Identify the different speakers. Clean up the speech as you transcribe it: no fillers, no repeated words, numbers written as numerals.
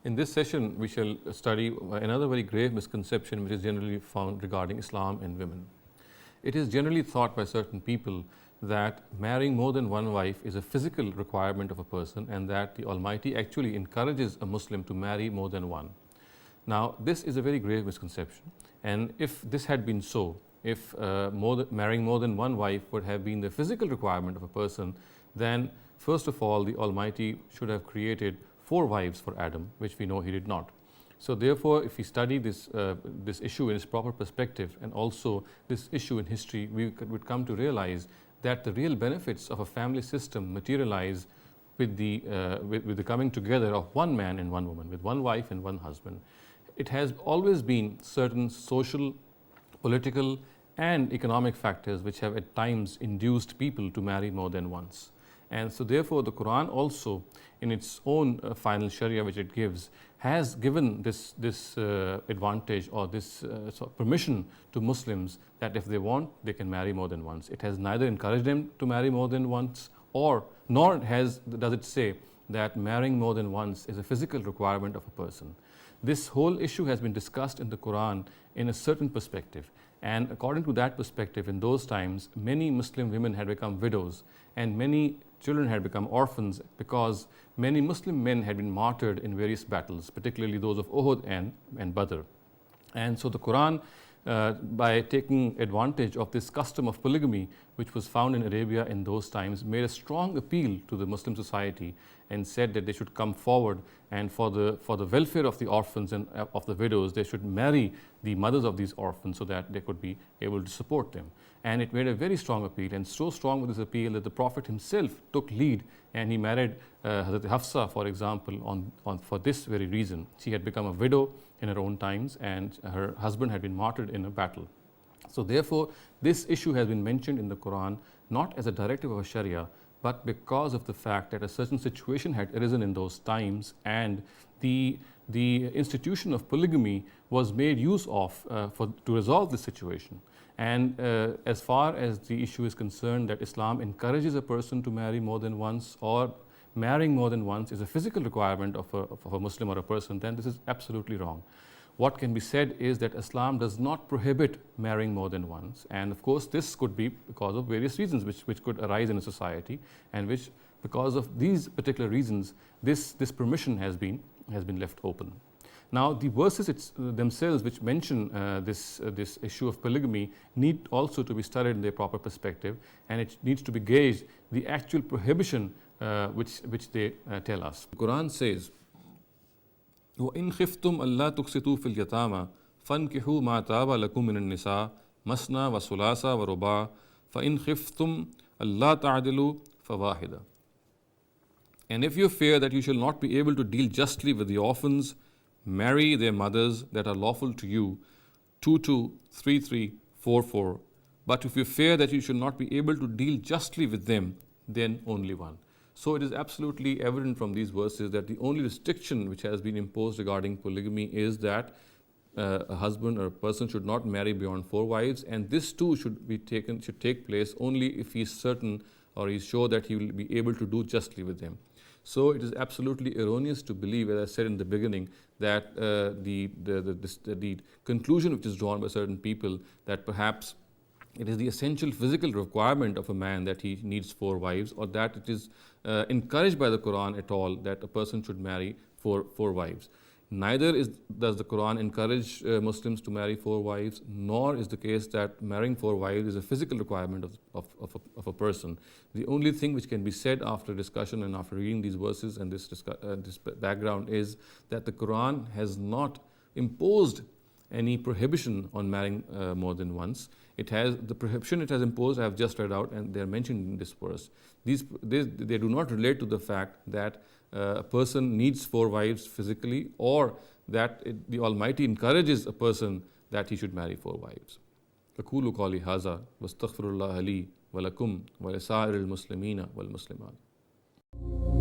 Speaker 1: In this session, we shall study another very grave misconception which is generally found regarding Islam and women. It is generally thought by certain people that marrying more than one wife is a physical requirement of a person, and that the Almighty actually encourages a Muslim to marry more than one. Now, this is a very grave misconception, and if this had been so, if marrying more than one wife would have been the physical requirement of a person, then first of all, the Almighty should have created 4 wives for Adam, which we know he did not. So therefore, if we study this issue in its proper perspective, and also this issue in history, we would come to realize that the real benefits of a family system materialize with the coming together of one man and one woman, with one wife and one husband. It has always been certain social, political, and economic factors which have at times induced people to marry more than once. And so therefore, the Quran also, in its own final Sharia which it gives, has given this advantage or this permission to Muslims that if they want, they can marry more than once. It has neither encouraged them to marry more than once, nor does it say that marrying more than once is a physical requirement of a person. This whole issue has been discussed in the Quran in a certain perspective, and according to that perspective, in those times, many Muslim women had become widows and many children had become orphans because many Muslim men had been martyred in various battles, particularly those of Uhud and Badr. And so the Quran, by taking advantage of this custom of polygamy, which was found in Arabia in those times, made a strong appeal to the Muslim society and said that they should come forward, and for the welfare of the orphans and of the widows, they should marry the mothers of these orphans so that they could be able to support them. And it made a very strong appeal, and so strong was this appeal that the Prophet himself took lead, and he married Hazrat Hafsa, for example, for this very reason. She had become a widow in her own times, and her husband had been martyred in a battle. So therefore, this issue has been mentioned in the Quran not as a directive of a Sharia, but because of the fact that a certain situation had arisen in those times, and the institution of polygamy was made use of to resolve this situation. And as far as the issue is concerned that Islam encourages a person to marry more than once, or marrying more than once is a physical requirement of a Muslim or a person, then this is absolutely wrong. What can be said is that Islam does not prohibit marrying more than once, and of course this could be because of various reasons which could arise in a society, and which, because of these particular reasons, this permission has been left open. Now, the verses themselves which mention this issue of polygamy need also to be studied in their proper perspective, and it needs to be gauged the actual prohibition which they tell us. The Quran says, وَإِنْ خِفْتُمْ أَلَّا تُقْسِطُوا فِي الْيَتَامَى فَانْكِحُوا مَا طَابَ لَكُم مِّنَ النِّسَاءِ مَثْنَى وَثُلَاثَ وَرُبَاعَ فَإِنْ خِفْتُمْ أَلَّا تَعْدِلُوا فَوَاحِدَةً. And if you fear that you shall not be able to deal justly with the orphans, marry their mothers that are lawful to you, 2, 3, 4. But if you fear that you shall not be able to deal justly with them, then only one. So it is absolutely evident from these verses that the only restriction which has been imposed regarding polygamy is that a husband or a person should not marry beyond 4 wives, and this too should take place only if he is certain or he is sure that he will be able to do justly with them. So it is absolutely erroneous to believe, as I said in the beginning, that the conclusion which is drawn by certain people that perhaps it is the essential physical requirement of a man that he needs 4 wives, or that it is encouraged by the Quran at all that a person should marry 4 wives. Neither does the Quran encourage Muslims to marry 4 wives, nor is the case that marrying 4 wives is a physical requirement of a person. The only thing which can be said after discussion and after reading these verses and this background is that the Quran has not imposed any prohibition on marrying more than once. The prohibition it has imposed I have just read out, and they are mentioned in this verse. They do not relate to the fact that a person needs 4 wives physically, or that the Almighty encourages a person that he should marry 4 wives. أقول قولي هذا واستغفر الله لي ولكم ولسائر المسلمين والمسلمات.